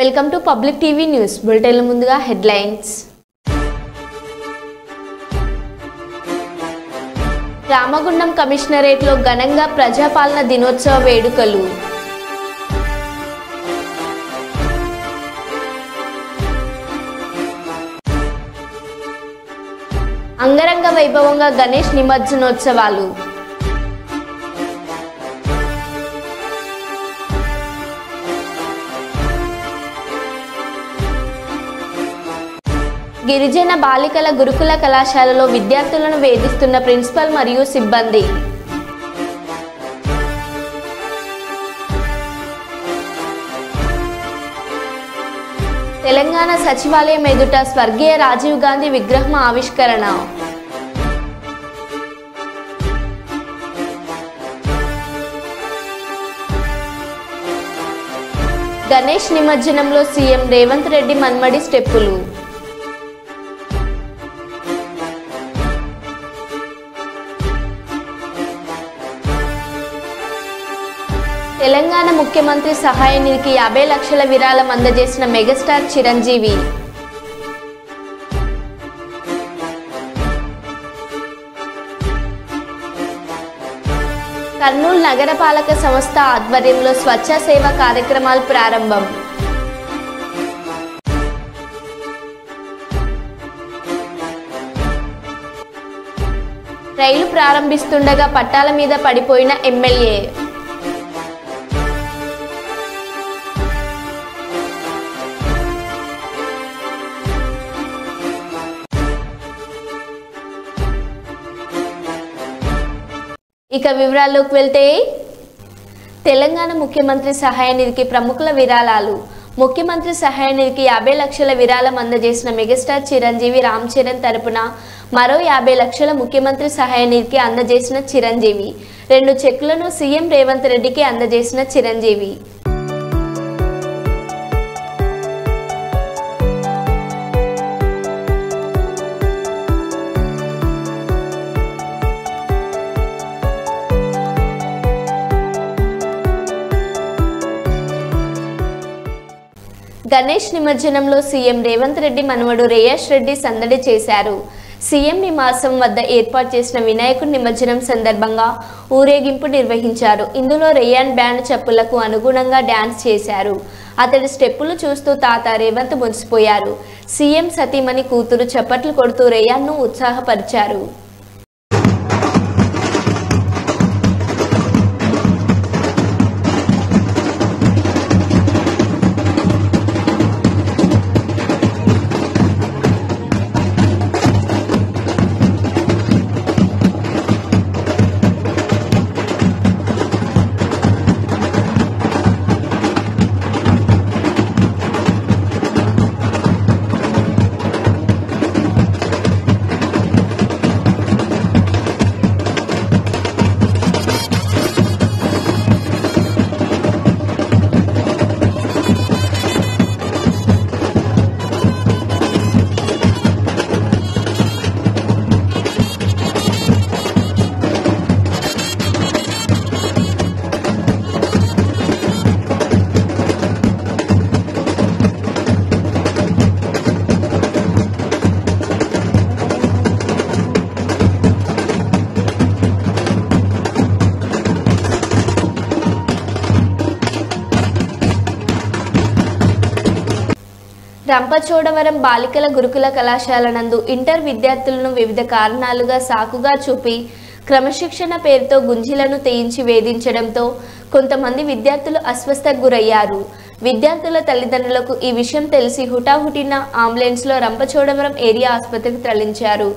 Welcome to public TV news bulletin ముందుగా headlines. Ramagundam కమిషనరేట్లో ఘనంగా ప్రజాపాలన దినోత్సవ వేడుకలు. అంగరంగ వైభవంగా గణేష్ నిమజ్జనోత్సవాలు. గిరిజన బాలికల గురుకుల కళాశాలలో విద్యార్థులను వేధిస్తున్న ప్రిన్సిపల్ మరియు సిబ్బంది. తెలంగాణ సచివాలయం ఎదుట స్వర్గీయ రాజీవ్ గాంధీ విగ్రహం ఆవిష్కరణ. గణేష్ నిమజ్జనంలో సీఎం రేవంత్ రెడ్డి మన్మడి స్టెప్పులు. తెలంగాణ ముఖ్యమంత్రి సహాయ నిధికి 50 లక్షల విరాళం అందజేసిన మెగాస్టార్ చిరంజీవి. కర్నూలు నగరపాలక సంస్థ ఆధ్వర్యంలో స్వచ్ఛ సేవ కార్యక్రమాలు ప్రారంభం. రైలు ప్రారంభిస్తుండగా పట్టాల మీద పడిపోయిన ఎమ్మెల్యే. ఇక వివరాల్లోకి వెళ్తే, తెలంగాణ ముఖ్యమంత్రి సహాయ నిధికి ప్రముఖుల విరాళాలు. ముఖ్యమంత్రి సహాయ నిధికి 50 లక్షల విరాళం అందజేసిన మెగాస్టార్ చిరంజీవి రామ్ చరణ్ తరపున మరో 50 లక్షల ముఖ్యమంత్రి సహాయ నిధికి అందజేసిన చిరంజీవి. 2 చెక్కులను సీఎం రేవంత్ రెడ్డికి అందజేసిన చిరంజీవి. గణేష్ నిమజ్జనంలో సీఎం రేవంత్ రెడ్డి మనవడు రేయాష్ రెడ్డి సందడి చేశారు. సీఎం నివాసం వద్ద ఏర్పాటు చేసిన వినాయకుడి నిమజ్జనం సందర్భంగా ఊరేగింపు నిర్వహించారు. ఇందులో రేయాన్ బ్యాండ్ చెప్పులకు అనుగుణంగా డ్యాన్స్ చేశారు. అతడి స్టెప్పులు చూస్తూ తాత రేవంత్ మురిసిపోయారు. సీఎం సతీమణి కూతురు చప్పట్లు కొడుతూ రేయాన్ను ఉత్సాహపరిచారు. రంపచోడవరం బాలికల గురుకుల కళాశాల నందు ఇంటర్ విద్యార్థులను వివిధ కారణాలుగా సాకుగా చూపి క్రమశిక్షణ పేరుతో గుంజీలను తెయించి వేధించడంతో కొంతమంది విద్యార్థులు అస్వస్థకు గురయ్యారు. విద్యార్థుల తల్లిదండ్రులకు ఈ విషయం తెలిసి హుటాహుటిన అంబులెన్స్లో రంపచోడవరం ఏరియా ఆసుపత్రికి తరలించారు.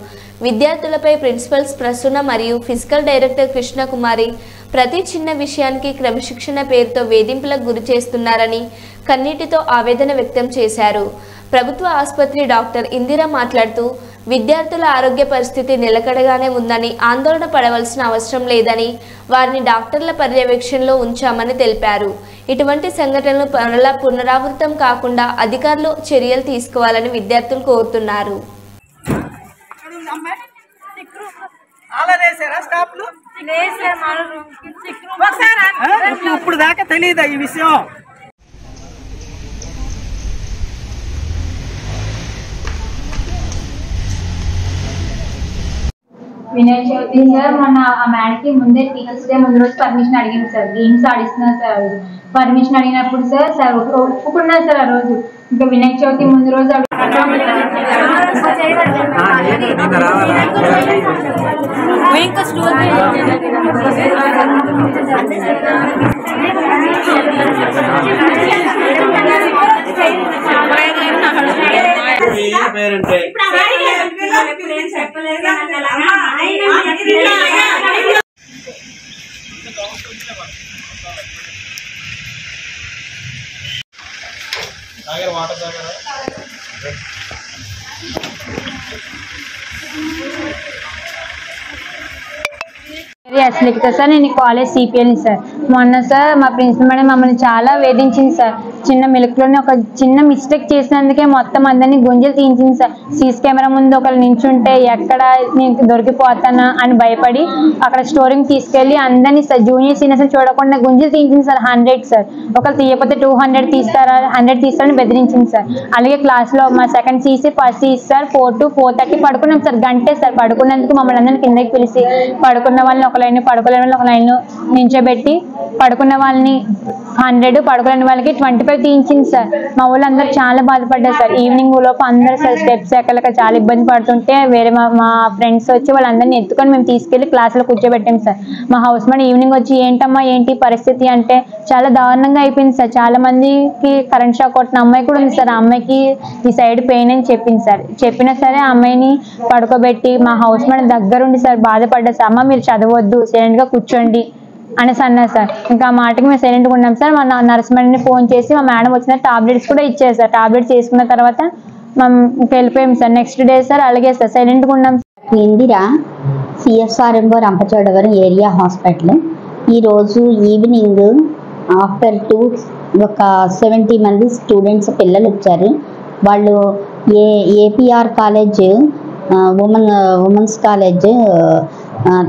విద్యార్థులపై ప్రిన్సిపల్స్ ప్రసూన మరియు ఫిజికల్ డైరెక్టర్ కృష్ణకుమారి ప్రతి చిన్న విషయానికి క్రమశిక్షణ పేరుతో వేధింపులకు గురి చేస్తున్నారని కన్నీటితో ఆవేదన వ్యక్తం చేశారు. ప్రభుత్వ ఆసుపత్రి డాక్టర్ ఇందిరా మాట్లాడుతూ విద్యార్థుల ఆరోగ్య పరిస్థితి నిలకడగానే ఉందని, ఆందోళన పడవలసిన అవసరం లేదని, వారిని డాక్టర్ల పర్యవేక్షణలో ఉంచామని తెలిపారు. ఇటువంటి సంఘటనలు పునరావృతం కాకుండా అధికారులు చర్యలు తీసుకోవాలని విద్యార్థులు కోరుతున్నారు. ఇప్పుడు దాకా తెలియదా ఈ విషయం? వినాయక చవితి సార్ మొన్న ఆ మేడకి ముందే టీచర్స్ డే ముందు రోజు పర్మిషన్ అడిగింది సార్. గేమ్స్ ఆడిస్తున్నారు సార్. పర్మిషన్ అడిగినప్పుడు సార్ ఒప్పుకున్నారు సార్. ఆ రోజు ఇంకా వినాయక చవితి ముందు రోజు లిఖిత సార్, నేను కాలేజ్ సిపిఎల్ని సార్. మొన్న సార్ మా ప్రిన్సిపల్ మేడం మమ్మల్ని చాలా వేధించింది సార్. చిన్న మిల్క్లోనే ఒక చిన్న మిస్టేక్ చేసినందుకే మొత్తం అందరినీ గుంజలు తీయించింది సార్. సీసీ కెమెరా ముందు ఒకరు నించుంటే ఎక్కడ నేను దొరికిపోతానా అని భయపడి అక్కడ స్టోరింగ్ తీసుకెళ్ళి అందరినీ సార్ జూనియర్ సీనియర్స్ చూడకుండా గుంజలు తీయించింది సార్. 100 సార్. ఒకరు తీయకపోతే 200 తీస్తారా, 100 తీస్తారని బెదిరించింది సార్. అలాగే క్లాస్లో మా second CC first CC sir 4 to 4:30 పడుకున్నాం సార్. గంటే సార్ పడుకున్నందుకు మమ్మల్ని అందరినీ కిందకి పిలిచి పడుకున్న వాళ్ళని ఒక లైన్, పడుకోలేని వాళ్ళని ఒక లైన్ నించోబెట్టి పడుకున్న వాళ్ళని 100, పడుకోలేని వాళ్ళకి 25 తీయించింది సార్. మా వాళ్ళందరూ చాలా బాధపడ్డారు సార్. ఈవినింగ్ లోపు అందరూ సార్ స్టెప్స్ ఎక్కలేక చాలా ఇబ్బంది పడుతుంటే వేరే మా ఫ్రెండ్స్ వచ్చి వాళ్ళందరినీ ఎత్తుకొని మేము తీసుకెళ్లి క్లాస్లో కూర్చోబెట్టాం సార్. మా హౌస్ మేడం ఈవినింగ్ వచ్చి ఏంటమ్మా ఏంటి పరిస్థితి అంటే చాలా దారుణంగా అయిపోయింది సార్. చాలా మందికి కరెంట్ షాక్ కొట్టిన అమ్మాయి కూడా ఉంది సార్. ఆ అమ్మాయికి ఈ సైడ్ పెయిన్ అని చెప్పింది సార్. చెప్పినా సరే ఆ అమ్మాయిని పడుకోబెట్టి మా హౌస్ మేడం దగ్గరుండి సార్ బాధపడ్డా సార్. అమ్మ మీరు చదవద్దు, సైలెంట్ గా కూర్చోండి అనేసి అన్నారు సార్. ఇంకా ఆ మాటకి మేము సైలెంట్గా ఉన్నాం సార్. మా నర్స్ మేడంని ఫోన్ చేసి మా మేడం వచ్చిన టాబ్లెట్స్ కూడా ఇచ్చారు సార్. టాబ్లెట్స్ వేసుకున్న తర్వాత మేము వెళ్ళిపోయాం సార్. నెక్స్ట్ డే సార్ అలాగే సార్ సైలెంట్గా ఉన్నాం. Indira, CSRMO Rampachodavaram area hospital. ఈరోజు ఈవినింగ్ ఆఫ్టర్ 2 ఒక 70 మంది స్టూడెంట్స్ పిల్లలు వచ్చారు. వాళ్ళు APR college women's college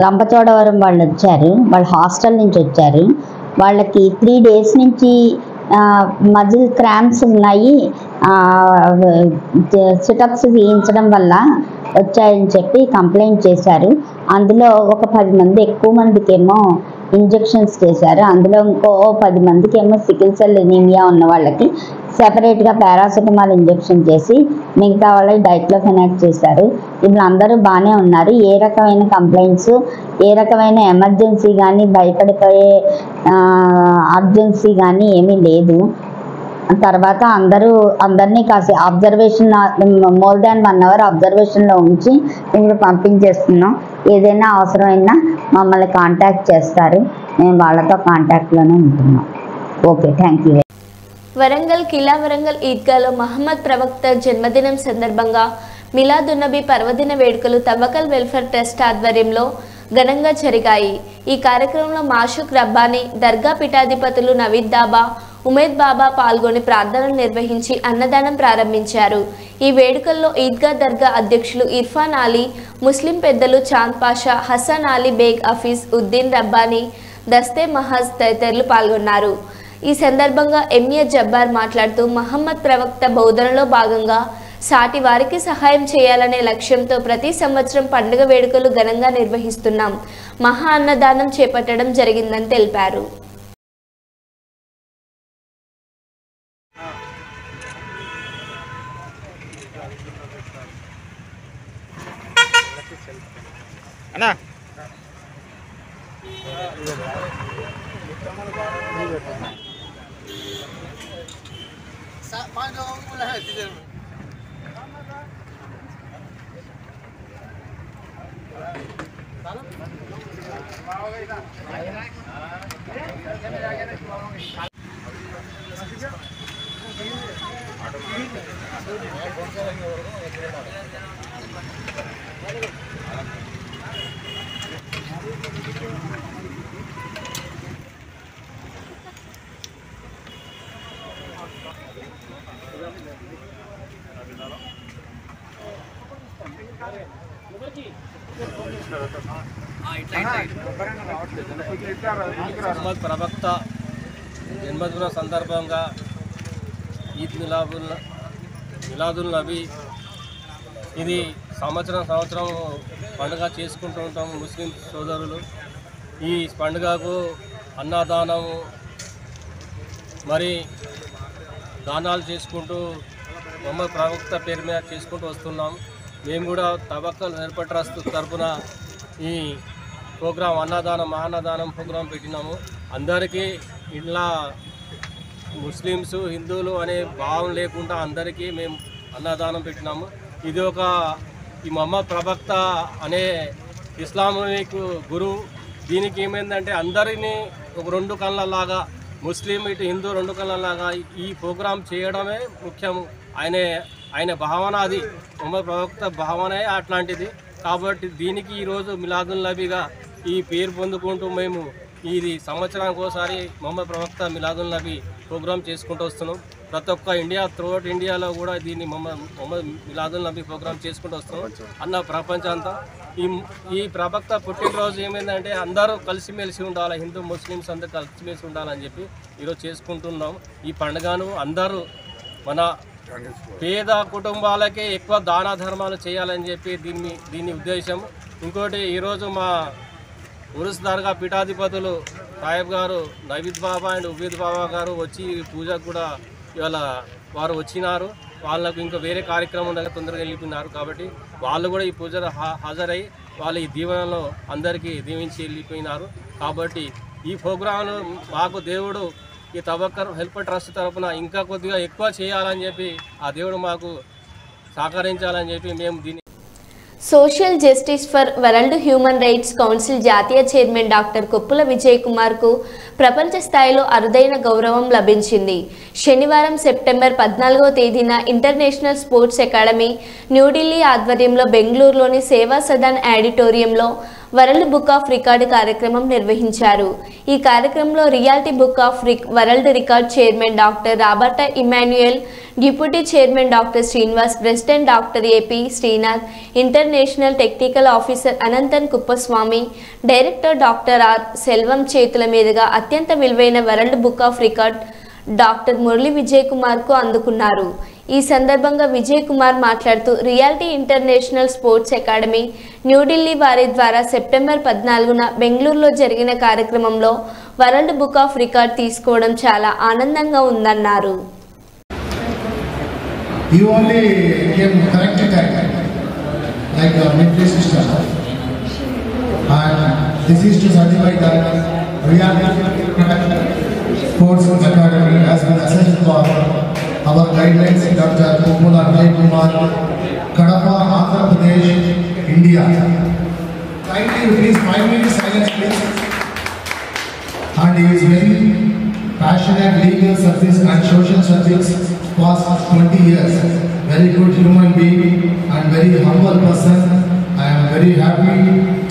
Rampachodavaram వాళ్ళు వచ్చారు. వాళ్ళు హాస్టల్ నుంచి వచ్చారు. వాళ్ళకి 3 days నుంచి మజిల్ క్రాంప్స్ ఉన్నాయి, సిటప్స్ చేయించడం వల్ల వచ్చాయని చెప్పి కంప్లైంట్ చేశారు. అందులో ఒక 10 మంది, ఎక్కువ మందికేమో ఇంజెక్షన్స్ చేశారు. అందులో ఇంకో 10 మందికేమో సికిల్ సెల్ ఎనీమియా ఉన్న వాళ్ళకి సెపరేట్గా పారాసిటమాల్ ఇంజెక్షన్ చేసి మిగతా వాళ్ళకి డైక్లోఫెనాక్ చేశారు. ఇప్పుడు అందరూ బాగానే ఉన్నారు. ఏ రకమైన కంప్లైంట్స్, ఏ రకమైన ఎమర్జెన్సీ కానీ భయపడిపోయే అర్జెన్సీ కానీ ఏమీ లేదు. తర్వాత అందరినీ కాసి అబ్జర్వేషన్ మోర్ దాన్ 1 hour అబ్జర్వేషన్లో ఉంచి ఇప్పుడు పంపించేస్తున్నాం. ఏదైనా అవసరమైనా మమ్మల్ని కాంటాక్ట్ చేస్తారు. మేము వాళ్ళతో కాంటాక్ట్లోనే ఉంటున్నాం. Okay, thank you. వరంగల్ కిలా వరంగల్ ఈద్గాలో మహమ్మద్ ప్రవక్త జన్మదినం సందర్భంగా మిలాదున్నబీ పర్వదిన వేడుకలు తవ్వకల్ వెల్ఫేర్ ట్రస్ట్ ఆధ్వర్యంలో ఘనంగా జరిగాయి. ఈ కార్యక్రమంలో మాషుక్ రబ్బానీ, దర్గా పీఠాధిపతులు నవీద్ దాబా, ఉమేద్ బాబా పాల్గొని ప్రార్థనలు నిర్వహించి అన్నదానం ప్రారంభించారు. ఈ వేడుకల్లో ఈద్గా దర్గా అధ్యక్షులు ఇర్ఫాన్ అలీ, ముస్లిం పెద్దలు చాంద్ పాషా, హసన్ అలీ బేగ్, హఫీజ్ ఉద్దీన్ రబ్బానీ, దస్తే మహాజ్ తదితరులు పాల్గొన్నారు. ఈ సందర్భంగా ఎంఏ జబ్బార్ మాట్లాడుతూ మహమ్మద్ ప్రవక్త బోధనలో భాగంగా సాటి వారికి సహాయం చేయాలనే లక్ష్యంతో ప్రతి సంవత్సరం పండుగ వేడుకలు ఘనంగా నిర్వహిస్తున్నాం. మహా అన్నదానం చేపట్టడం జరిగిందని తెలిపారు. మహమ్మద్ ప్రవక్త జన్మదిన సందర్భంగా ఈద్ మిలాదుల్ నబీ ఇది సంవత్సరం పండుగ చేసుకుంటూ ఉంటాం ముస్లిం సోదరులు. ఈ పండుగకు అన్నదానము మరి దానాలు చేసుకుంటూ మొహమ్మద్ ప్రవక్త పేరు మీద చేసుకుంటూ వస్తున్నాం. మేము కూడా తవక్కల్ వెల్ఫేర్ ట్రస్ట్ తరఫున ఈ ప్రోగ్రాం అన్నదానం ప్రోగ్రాం పెట్టినాము. అందరికీ ఇలా ముస్లిమ్స్ హిందువులు అనే భావం లేకుండా అందరికీ మేము అన్నదానం పెట్టినాము. ఇది ఈ మొహమ్మద్ ప్రవక్త అనే ఇస్లామిక్ గురువు. దీనికి ఏమైందంటే అందరినీ ఒక రెండు కళ్ళలాగా ముస్లిం ఇటు హిందూ రెండు కళ్ళలాగా ఈ ప్రోగ్రాం చేయడమే ముఖ్యం. ఆయన భావన అది మొహమ్మద్ ప్రవక్త భావనే అట్లాంటిది. కాబట్టి దీనికి ఈరోజు మిలాదున్ నబీగా ఈ పేరు పొందుకుంటూ మేము ఇది సంవత్సరానికి ఒకసారి మొహమ్మద్ ప్రవక్త మిలాదున్ నబీ ప్రోగ్రాం చేసుకుంటూ వస్తున్నాం. ప్రతి ఒక్క త్రూఅవుట్ ఇండియాలో కూడా దీన్ని మొహమ్మద్ మిలాదున్ నబీ ప్రోగ్రాం చేసుకుంటూ వస్తున్నాం అన్న ప్రపంచం అంతా. ఈ ప్రవక్త పుట్టినరోజు ఏమైందంటే అందరూ కలిసిమెలిసి ఉండాలి, హిందూ ముస్లిమ్స్ అందరూ కలిసిమెలిసి ఉండాలని చెప్పి ఈరోజు చేసుకుంటున్నాం. ఈ పండుగను అందరూ మన పేద కుటుంబాలకే ఎక్కువ దాన ధర్మాలు చేయాలని చెప్పి దీని ఉద్దేశం. ఇంకోటి ఈరోజు మా ఉరుస్ దర్గా పీఠాధిపతులు సాహెబ్ గారు నవీద్ బాబా అండ్ ఉబీద్ బాబా గారు వచ్చి పూజకు కూడా ఇవాళ వారు వచ్చినారు. వాళ్ళకు ఇంకా వేరే కార్యక్రమం దగ్గర తొందరగా వెళ్ళిపోయినారు. కాబట్టి వాళ్ళు కూడా ఈ పూజలో హాజరై వాళ్ళ ఈ దీవెనలో అందరికీ దీవించి వెళ్ళిపోయినారు. కాబట్టి ఈ ప్రోగ్రాంను మాకు దేవుడు ఈ తవక్కల్ వెల్ఫేర్ ట్రస్ట్ తరఫున ఇంకా కొద్దిగా ఎక్కువ చేయాలని చెప్పి ఆ దేవుడు మాకు సహకరించాలని చెప్పి మేము దీన్ని social justice for world human rights council జాతీయ చైర్మన్ డాక్టర్ కొప్పుల విజయ్ కుమార్కు ప్రపంచ స్థాయిలో అరుదైన గౌరవం లభించింది. శనివారం సెప్టెంబర్ 14వ తేదీన ఇంటర్నేషనల్ స్పోర్ట్స్ అకాడమీ న్యూఢిల్లీ ఆధ్వర్యంలో బెంగళూరులోని సేవా సదన్ ఆడిటోరియంలో వరల్డ్ బుక్ ఆఫ్ రికార్డ్ కార్యక్రమం నిర్వహించారు. ఈ కార్యక్రమంలో reality book of world record chairman doctor Roberta Emmanuel, deputy chairman doctor Srinivas, president doctor AP Srinath, international technical officer Ananthan Kuppuswamy, director doctor R Selvam చేతుల మీదుగా అత్యంత విలువైన world book of record doctor Murali Vijay కుమార్కు అందుకున్నారు. ఈ సందర్భంగా విజయ్ కుమార్ మాట్లాడుతూ reality international sports academy New Delhi వారి ద్వారా సెప్టెంబర్ 14న బెంగళూరులో జరిగిన కార్యక్రమంలో వరల్డ్ బుక్ ఆఫ్ రికార్డ్ తీసుకోవడం చాలా ఆనందంగా ఉందన్నారు. You only came correct time, like a military system. And this is to certify that reality sports academy has been assessed for our guidelines. Dr. Koppula Vijay Kumar, Kadapa, Andhra Pradesh, India. Kindly please 5 minutes silence, please. And he is very passionate legal service and social service past 20 years. Very good human being and very humble person. I am very happy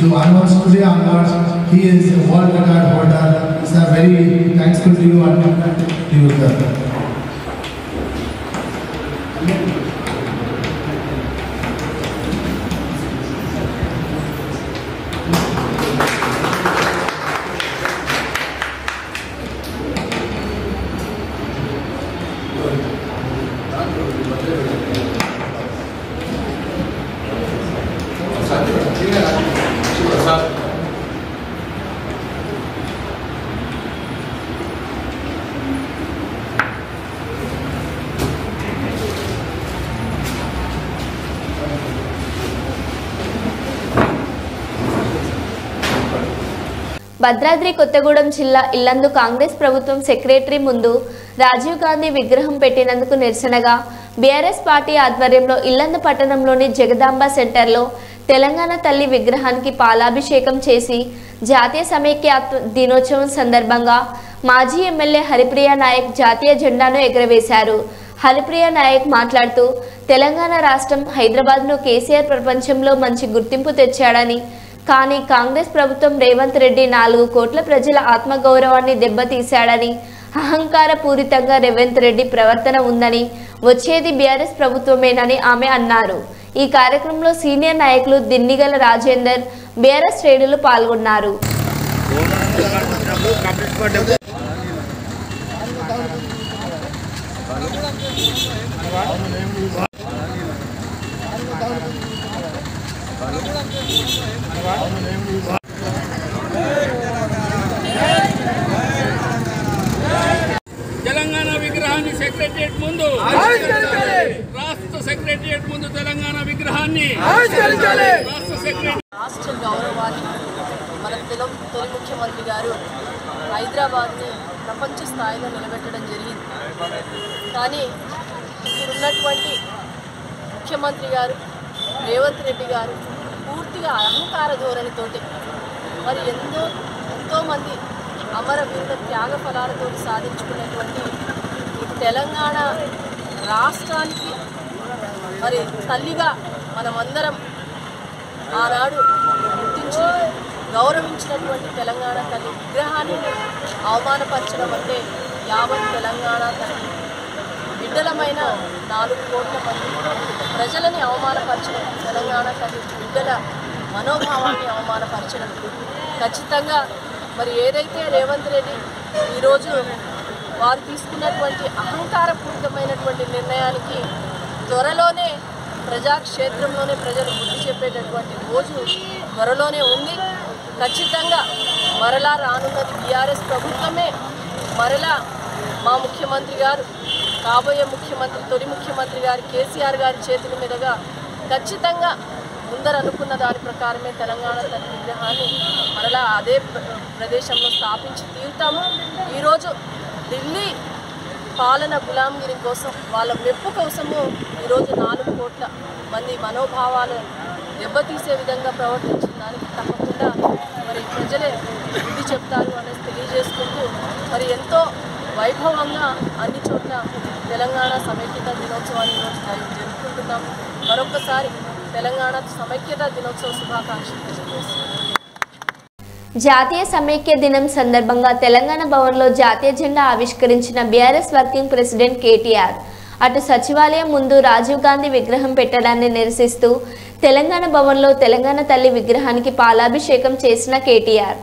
to announce today onwards he is a world record holder. Sir, very thankful to you and to you, sir. Bhadradri Kothagudem జిల్లా ఇల్లందు కాంగ్రెస్ ప్రభుత్వం secretary ముందు రాజీవ్ గాంధీ విగ్రహం పెట్టినందుకు నిరసనగా BRS party ఆధ్వర్యంలో ఇల్లందు పట్టణంలోని జగదాంబ సెంటర్లో తెలంగాణ తల్లి విగ్రహానికి పాలాభిషేకం చేసి జాతీయ సమైక్య దినోత్సవం సందర్భంగా మాజీ ఎమ్మెల్యే హరిప్రియ నాయక్ జాతీయ జెండాను ఎగురవేశారు. హరిప్రియ నాయక్ మాట్లాడుతూ తెలంగాణ రాష్ట్రం హైదరాబాద్ను కేసీఆర్ ప్రపంచంలో మంచి గుర్తింపు తెచ్చాడని, కానీ కాంగ్రెస్ ప్రభుత్వం రేవంత్ రెడ్డి 4 కోట్ల ప్రజల ఆత్మగౌరవాన్ని దెబ్బతీశాడని, అహంకారపూరితంగా రేవంత్ రెడ్డి ప్రవర్తన ఉందని, వచ్చేది బీఆర్ఎస్ ప్రభుత్వమేనని ఆమె అన్నారు. ఈ కార్యక్రమంలో సీనియర్ నాయకులు దిన్నిగల రాజేందర్, బీఆర్ఎస్ శ్రేణులు పాల్గొన్నారు. తెలంగాణ విగ్రహాన్ని సెక్రటరియట్ ముందు రాష్ట్ర సెక్రటరియట్ ముందు తెలంగాణ విగ్రహాన్ని రాష్ట్ర గౌరవాన్ని మన తొలి ముఖ్యమంత్రి గారు హైదరాబాద్ని ప్రపంచ స్థాయిలో నిలబెట్టడం జరిగింది. కానీ ఇప్పుడున్నటువంటి ముఖ్యమంత్రి గారు రేవంత్ రెడ్డి గారు పూర్తిగా అహంకార ధోరణితోటి మరి ఎంతోమంది అమరవీరుల త్యాగ ఫలాలతో సాధించుకునేటువంటి తెలంగాణ రాష్ట్రానికి మరి తల్లిగా మనమందరం ఆనాడు గుర్తించి గౌరవించినటువంటి తెలంగాణ తల్లి విగ్రహాన్ని అవమానపరచడం అంటే యావత్ తెలంగాణ తల్లి బిడ్డలమైన 4 కోట్ల మంది ప్రజలని అవమానపరచడం, తెలంగాణ తల్లి బిడ్డల మనోభావాన్ని అవమానపరచడం ఖచ్చితంగా మరి ఏదైతే రేవంత్ రెడ్డి ఈరోజు వారు తీసుకున్నటువంటి అహంకారపూరితమైనటువంటి నిర్ణయానికి త్వరలోనే ప్రజాక్షేత్రంలోనే ప్రజలు బుద్ధి చెప్పేటటువంటి రోజు త్వరలోనే ఉంది. ఖచ్చితంగా మరలా రానున్నది బీఆర్ఎస్ ప్రభుత్వమే. మరలా మా ముఖ్యమంత్రి గారు కాబోయే ముఖ్యమంత్రి తొలి ముఖ్యమంత్రి గారు కేసీఆర్ గారి చేతుల మీదుగా ఖచ్చితంగా ముందర అనుకున్న దాని ప్రకారమే తెలంగాణ తల్లి విగ్రహాన్ని మరలా అదే ప్రదేశంలో స్థాపించి తీరుతాము. ఈరోజు ఢిల్లీ పాలన గులాంగిరి కోసం వాళ్ళ మెప్పు కోసము ఈరోజు 4 కోట్ల మంది మనోభావాలు దెబ్బతీసే విధంగా ప్రవర్తించిన దానికి తప్పకుండా మరి ప్రజలే బుద్ధి చెప్తారు అనేసి తెలియజేసుకుంటూ మరి ఎంతో వైభవంగా అన్ని చోట్ల తెలంగాణ సమైక్యత దినోత్సవాన్ని ఈరోజు జరుపుకుంటున్నాం. మరొకసారి తెలంగాణ సమైక్యత దినోత్సవ శుభాకాంక్షలు తెలియజేస్తున్నాం. జాతీయ సమైక్య దినం సందర్భంగా తెలంగాణ భవన్లో జాతీయ జెండా ఆవిష్కరించిన బీఆర్ఎస్ వర్కింగ్ ప్రెసిడెంట్ కేటీఆర్ అటు సచివాలయం ముందు రాజీవ్ గాంధీ విగ్రహం పెట్టడాన్ని నిరసిస్తూ తెలంగాణ భవన్లో తెలంగాణ తల్లి విగ్రహానికి పాలాభిషేకం చేసిన కేటీఆర్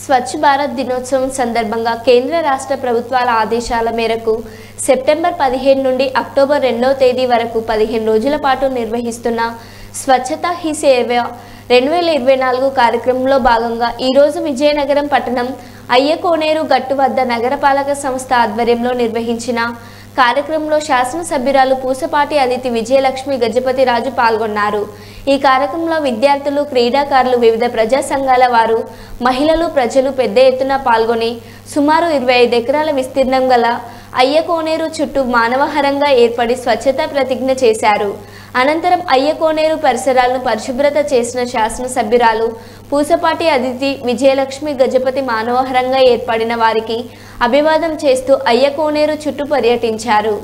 స్వచ్ఛ భారత్ దినోత్సవం సందర్భంగా కేంద్ర రాష్ట్ర ప్రభుత్వాల ఆదేశాల మేరకు సెప్టెంబర్ 15 నుండి అక్టోబర్ 2వ తేదీ వరకు 15 రోజుల పాటు నిర్వహిస్తున్న స్వచ్ఛతా హీ సేవ 2024 కార్యక్రమంలో భాగంగా ఈరోజు విజయనగరం పట్టణం అయ్యకోనేరు గట్టు వద్ద నగరపాలక సంస్థ ఆధ్వర్యంలో నిర్వహించిన కార్యక్రమంలో శాసనసభ్యురాలు పూసపాటి అదితి విజయలక్ష్మి గజపతి రాజు పాల్గొన్నారు. ఈ కార్యక్రమంలో విద్యార్థులు, క్రీడాకారులు, వివిధ ప్రజా సంఘాల వారు, మహిళలు, ప్రజలు పెద్ద ఎత్తున పాల్గొని సుమారు 25 ఎకరాల విస్తీర్ణం గల అయ్యకోనేరు చుట్టూ మానవహారంగా ఏర్పడి స్వచ్ఛతా ప్రతిజ్ఞ చేశారు. అనంతరం అయ్యకోనేరు పరిసరాలను పరిశుభ్రత చేసిన శాసనసభ్యురాలు పూసపాటి అదితి విజయలక్ష్మి గజపతి మానవహారంగా ఏర్పడిన వారికి అభివాదం చేస్తూ అయ్యకోనేరు చుట్టూ పర్యటించారు.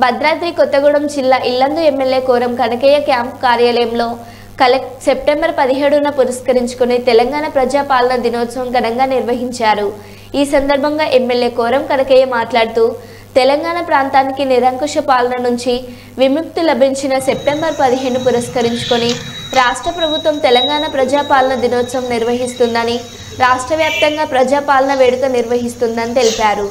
భద్రాద్రి కొత్తగూడెం జిల్లా ఇల్లందు ఎమ్మెల్యే కోరం కనకయ్య క్యాంప్ కార్యాలయంలో సెప్టెంబర్ 17న పురస్కరించుకుని తెలంగాణ ప్రజాపాలన దినోత్సవం ఘనంగా నిర్వహించారు. ఈ సందర్భంగా ఎమ్మెల్యే కోరం కనకయ్య మాట్లాడుతూ తెలంగాణ ప్రాంతానికి నిరంకుశ పాలన నుంచి విముక్తి లభించిన సెప్టెంబర్ 15 పురస్కరించుకొని రాష్ట్ర ప్రభుత్వం తెలంగాణ ప్రజాపాలన దినోత్సవం నిర్వహిస్తుందని, రాష్ట్ర వ్యాప్తంగా ప్రజాపాలన వేడుక నిర్వహిస్తుందని తెలిపారు.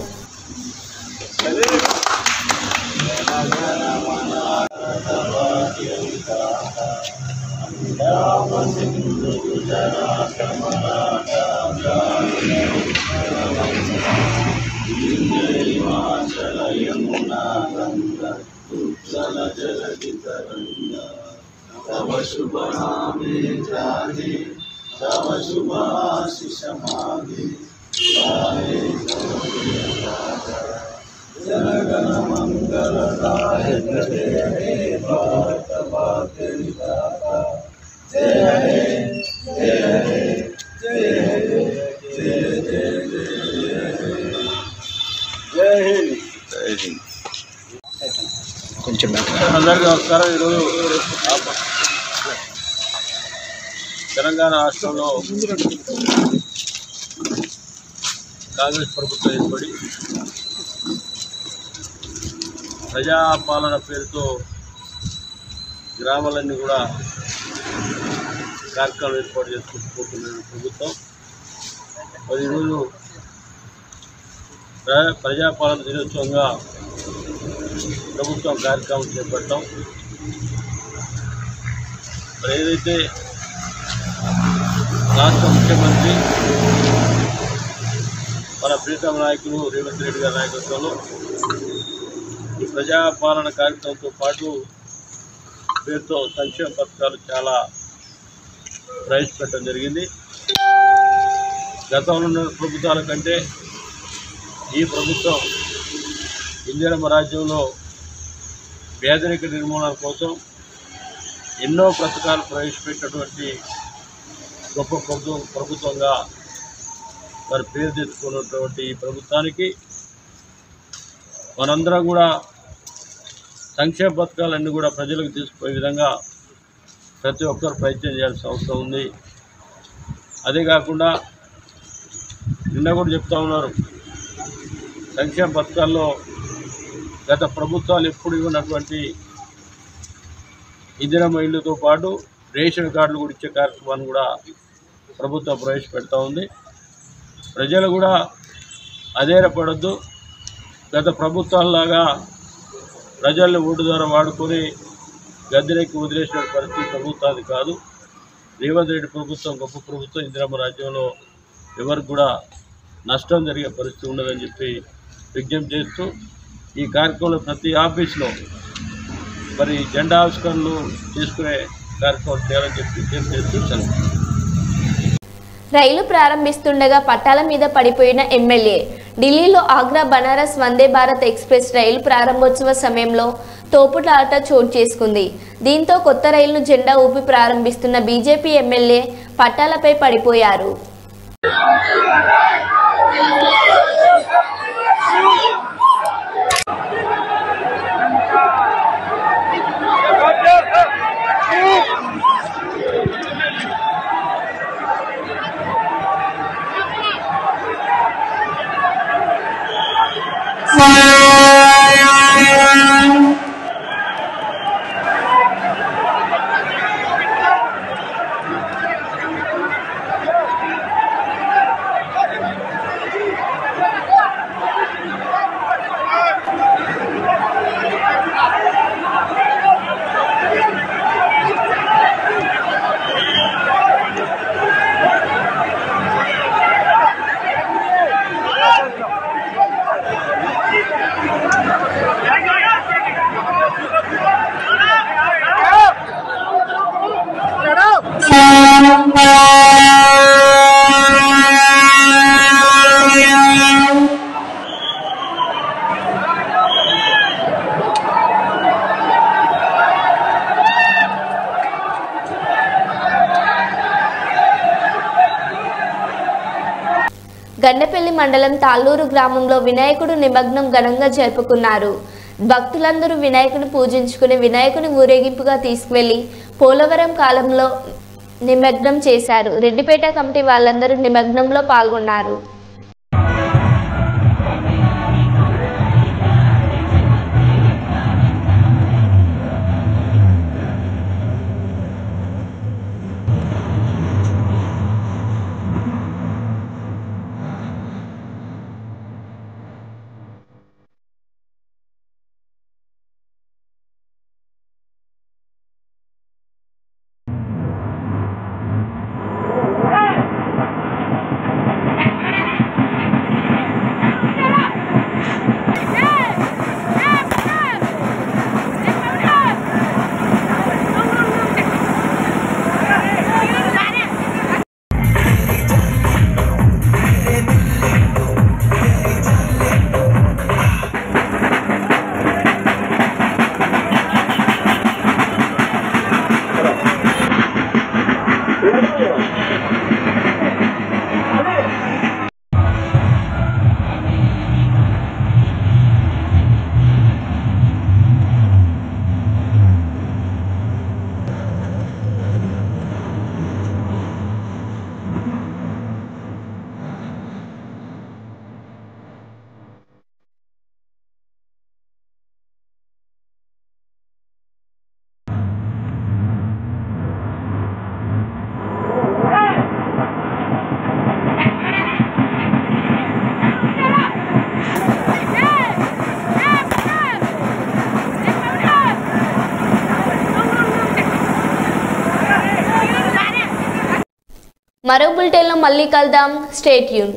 అందరికీ నమస్కారం. ఈరోజు తెలంగాణ రాష్ట్రంలో కాంగ్రెస్ ప్రభుత్వం ఏర్పడి ప్రజాపాలన పేరుతో గ్రామాలన్నీ కూడా కార్యక్రమాలు ఏర్పాటు చేసుకుంటున్న ప్రభుత్వం మరి ఈరోజు ప్రజాపాలన దినోత్సవంగా ప్రభుత్వం కార్యక్రమం చేపట్టాం. మరి ఏదైతే రాష్ట్ర ముఖ్యమంత్రి మన ప్రీతమ నాయకులు రేవంత్ రెడ్డి గారి నాయకత్వంలో ఈ ప్రజాపాలన కార్యక్రమంతో పాటు పేరుతో సంక్షేమ పథకాలు చాలా ప్రవేశపెట్టడం జరిగింది. గతంలో ఉన్న ప్రభుత్వాల కంటే ఈ ప్రభుత్వం ఇందిరమ్మ రాజ్యంలో పేదరిక నిర్మూలన కోసం ఎన్నో పథకాలు ప్రవేశపెట్టినటువంటి గొప్ప ప్రభుత్వంగా మరి పేరు తెచ్చుకున్నటువంటి ఈ ప్రభుత్వానికి మనందరం కూడా సంక్షేమ పథకాలన్నీ కూడా ప్రజలకు తీసుకుపోయే విధంగా ప్రతి ఒక్కరు ప్రయత్నం చేయాల్సిన అవసరం ఉంది. అదే కాకుండా నిన్న కూడా చెప్తా ఉన్నారు, సంక్షేమ పథకాల్లో గత ప్రభుత్వాలు ఎప్పుడు ఇవ్వనటువంటి ఇందిరమ్మ ఇళ్లతో పాటు రేషన్ కార్డులు కూడా ఇచ్చే కార్యక్రమాన్ని కూడా ప్రభుత్వం ప్రవేశపెడతా ఉంది. ప్రజలు కూడా అధైర్యపడద్దు. గత ప్రభుత్వాలలాగా ప్రజల్ని ఓటు ద్వారా వాడుకొని గద్దెనెక్కి వదిలేసిన పరిస్థితి ప్రభుత్వాది కాదు. రేవంత్ రెడ్డి ప్రభుత్వం గొప్ప ప్రభుత్వం. ఇందిరమ్మ రాజ్యంలో ఎవరికి కూడా నష్టం జరిగే పరిస్థితి ఉండదని చెప్పి విజ్ఞప్తి చేస్తూ ఈ కార్యక్రమంలో ప్రతి ఆఫీస్లో మరి జెండా ఆవిష్కరణలు తీసుకునే కార్యక్రమం చేయాలని చెప్పి విజ్ఞప్తి చేస్తూ రైలు ప్రారంభిస్తుండగా పట్టాల మీద పడిపోయిన ఎమ్మెల్యే. ఢిల్లీలో ఆగ్రా బనారస్ వందే భారత్ ఎక్స్ప్రెస్ రైలు ప్రారంభోత్సవ సమయంలో తోపులాట చోటు చేసుకుంది. దీంతో కొత్త రైలును జెండా ఊపి ప్రారంభిస్తున్న బీజేపీ ఎమ్మెల్యే పట్టాలపై పడిపోయారు. గండెపల్లి మండలం తాళ్ళూరు గ్రామంలో వినాయకుడు నిమగ్నం ఘనంగా జరుపుకున్నారు. భక్తులందరూ వినాయకుని పూజించుకుని వినాయకుని ఊరేగింపుగా తీసుకువెళ్లి పోలవరం కాలంలో నిమగ్నం చేశారు. రెడ్డిపేట కమిటీ వాళ్ళందరూ నిమగ్నంలో పాల్గొన్నారు. మరో బులెటిన్లో మళ్ళీ కలుద్దాం. Stay tune.